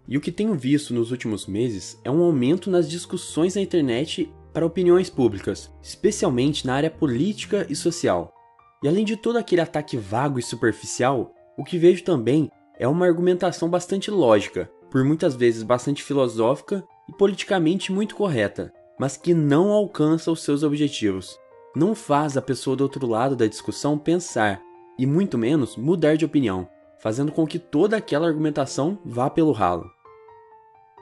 E o que tenho visto nos últimos meses é um aumento nas discussões na internet para opiniões públicas, especialmente na área política e social. E além de todo aquele ataque vago e superficial, o que vejo também é uma argumentação bastante lógica, por muitas vezes bastante filosófica e politicamente muito correta, mas que não alcança os seus objetivos. Não faz a pessoa do outro lado da discussão pensar, e muito menos mudar de opinião, fazendo com que toda aquela argumentação vá pelo ralo.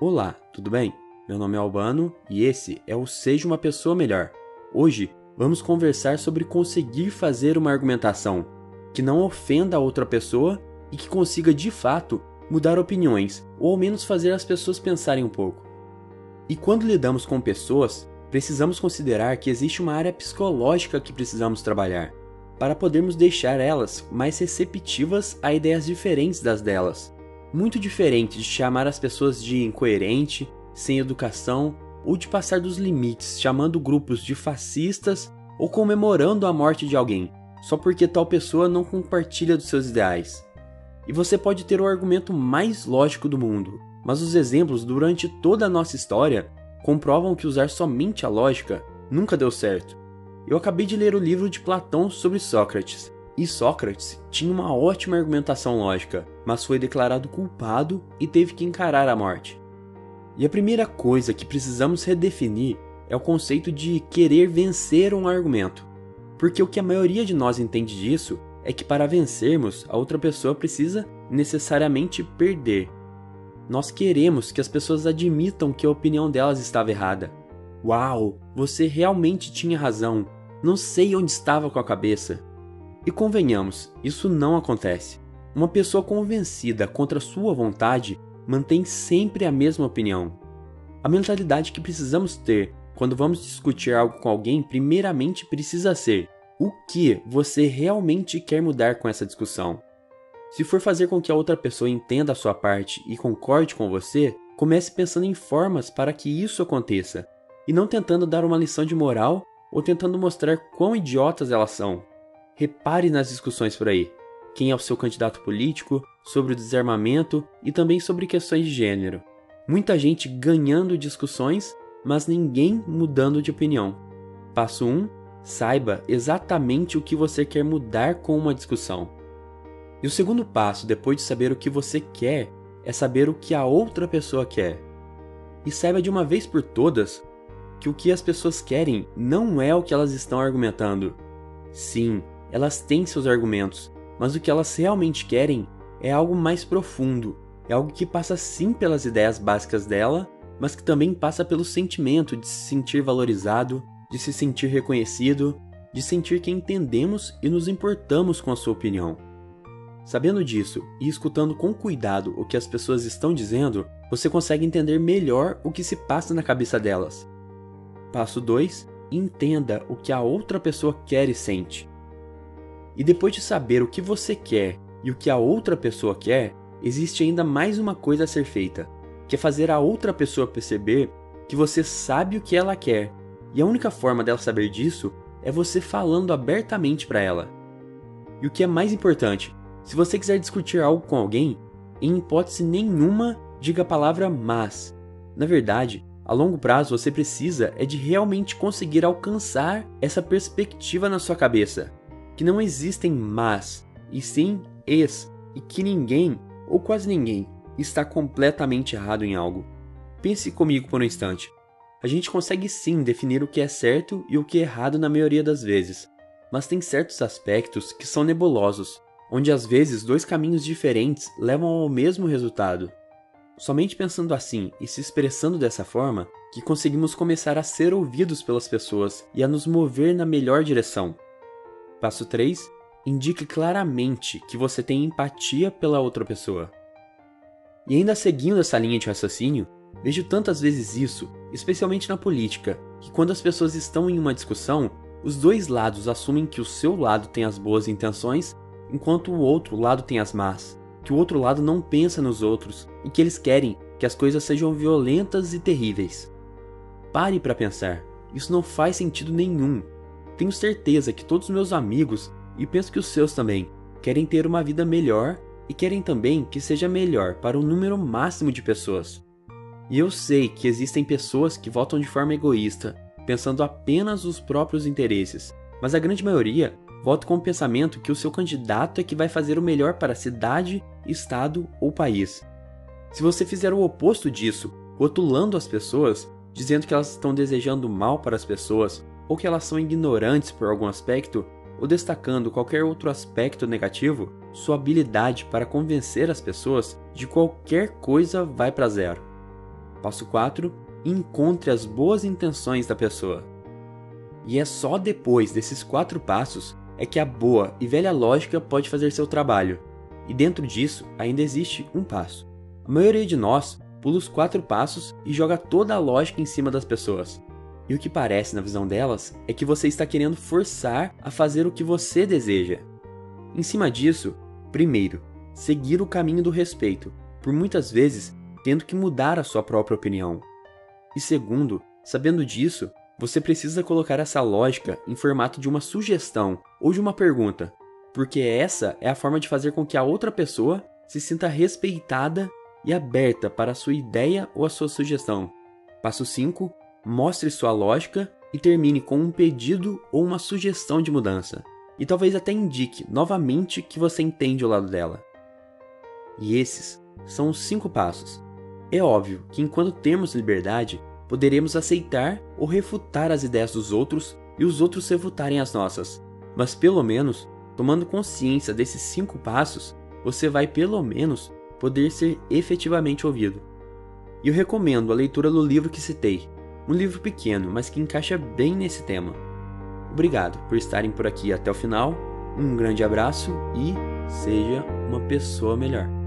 Olá, tudo bem? Meu nome é Albano e esse é o Seja uma Pessoa Melhor. Hoje vamos conversar sobre conseguir fazer uma argumentação que não ofenda a outra pessoa e que consiga de fato mudar opiniões, ou ao menos fazer as pessoas pensarem um pouco. E quando lidamos com pessoas, precisamos considerar que existe uma área psicológica que precisamos trabalhar, para podermos deixar elas mais receptivas a ideias diferentes das delas. Muito diferente de chamar as pessoas de incoerente, sem educação, ou de passar dos limites chamando grupos de fascistas ou comemorando a morte de alguém, só porque tal pessoa não compartilha dos seus ideais. E você pode ter o argumento mais lógico do mundo, mas os exemplos durante toda a nossa história comprovam que usar somente a lógica nunca deu certo. Eu acabei de ler o livro de Platão sobre Sócrates, e Sócrates tinha uma ótima argumentação lógica, mas foi declarado culpado e teve que encarar a morte. E a primeira coisa que precisamos redefinir é o conceito de querer vencer um argumento, porque o que a maioria de nós entende disso é que para vencermos, a outra pessoa precisa necessariamente perder. Nós queremos que as pessoas admitam que a opinião delas estava errada. Uau, você realmente tinha razão, não sei onde estava com a cabeça. E convenhamos, isso não acontece. Uma pessoa convencida contra sua vontade mantém sempre a mesma opinião. A mentalidade que precisamos ter quando vamos discutir algo com alguém primeiramente precisa ser: o que você realmente quer mudar com essa discussão? Se for fazer com que a outra pessoa entenda a sua parte e concorde com você, comece pensando em formas para que isso aconteça, e não tentando dar uma lição de moral ou tentando mostrar quão idiotas elas são. Repare nas discussões por aí. Quem é o seu candidato político, sobre o desarmamento e também sobre questões de gênero. Muita gente ganhando discussões, mas ninguém mudando de opinião. Passo 1. Saiba exatamente o que você quer mudar com uma discussão. E o segundo passo, depois de saber o que você quer, é saber o que a outra pessoa quer. E saiba de uma vez por todas que o que as pessoas querem não é o que elas estão argumentando. Sim, elas têm seus argumentos, mas o que elas realmente querem é algo mais profundo, é algo que passa sim pelas ideias básicas dela, mas que também passa pelo sentimento de se sentir valorizado, de se sentir reconhecido, de sentir que entendemos e nos importamos com a sua opinião. Sabendo disso e escutando com cuidado o que as pessoas estão dizendo, você consegue entender melhor o que se passa na cabeça delas. Passo 2. Entenda o que a outra pessoa quer e sente. E depois de saber o que você quer e o que a outra pessoa quer, existe ainda mais uma coisa a ser feita, que é fazer a outra pessoa perceber que você sabe o que ela quer, e a única forma dela saber disso é você falando abertamente para ela. E o que é mais importante, se você quiser discutir algo com alguém, em hipótese nenhuma diga a palavra mas. Na verdade, a longo prazo você precisa é de realmente conseguir alcançar essa perspectiva na sua cabeça, que não existem mas, e sim es, e que ninguém, ou quase ninguém, está completamente errado em algo. Pense comigo por um instante. A gente consegue sim definir o que é certo e o que é errado na maioria das vezes, mas tem certos aspectos que são nebulosos, onde às vezes dois caminhos diferentes levam ao mesmo resultado. Somente pensando assim e se expressando dessa forma, que conseguimos começar a ser ouvidos pelas pessoas e a nos mover na melhor direção. Passo 3. Indique claramente que você tem empatia pela outra pessoa. E ainda seguindo essa linha de raciocínio, vejo tantas vezes isso, especialmente na política, que quando as pessoas estão em uma discussão, os dois lados assumem que o seu lado tem as boas intenções, enquanto o outro lado tem as más, que o outro lado não pensa nos outros e que eles querem que as coisas sejam violentas e terríveis. Pare para pensar, isso não faz sentido nenhum. Tenho certeza que todos os meus amigos, e penso que os seus também, querem ter uma vida melhor e querem também que seja melhor para o número máximo de pessoas. E eu sei que existem pessoas que votam de forma egoísta, pensando apenas nos próprios interesses, mas a grande maioria vota com o pensamento que o seu candidato é que vai fazer o melhor para a cidade, estado ou país. Se você fizer o oposto disso, rotulando as pessoas, dizendo que elas estão desejando mal para as pessoas, ou que elas são ignorantes por algum aspecto, ou destacando qualquer outro aspecto negativo, sua habilidade para convencer as pessoas de qualquer coisa vai para zero. Passo 4. Encontre as boas intenções da pessoa. E é só depois desses 4 passos é que a boa e velha lógica pode fazer seu trabalho. E dentro disso ainda existe um passo. A maioria de nós pula os 4 passos e joga toda a lógica em cima das pessoas. E o que parece na visão delas é que você está querendo forçar a fazer o que você deseja. Em cima disso, primeiro, seguir o caminho do respeito, por muitas vezes tendo que mudar a sua própria opinião. E segundo, sabendo disso, você precisa colocar essa lógica em formato de uma sugestão ou de uma pergunta, porque essa é a forma de fazer com que a outra pessoa se sinta respeitada e aberta para a sua ideia ou a sua sugestão. Passo 5. Mostre sua lógica e termine com um pedido ou uma sugestão de mudança. E talvez até indique novamente que você entende o lado dela. E esses são os 5 passos. É óbvio que enquanto temos liberdade, poderemos aceitar ou refutar as ideias dos outros e os outros refutarem as nossas. Mas pelo menos, tomando consciência desses 5 passos, você vai pelo menos poder ser efetivamente ouvido. E eu recomendo a leitura do livro que citei, um livro pequeno, mas que encaixa bem nesse tema. Obrigado por estarem por aqui até o final, um grande abraço e seja uma pessoa melhor.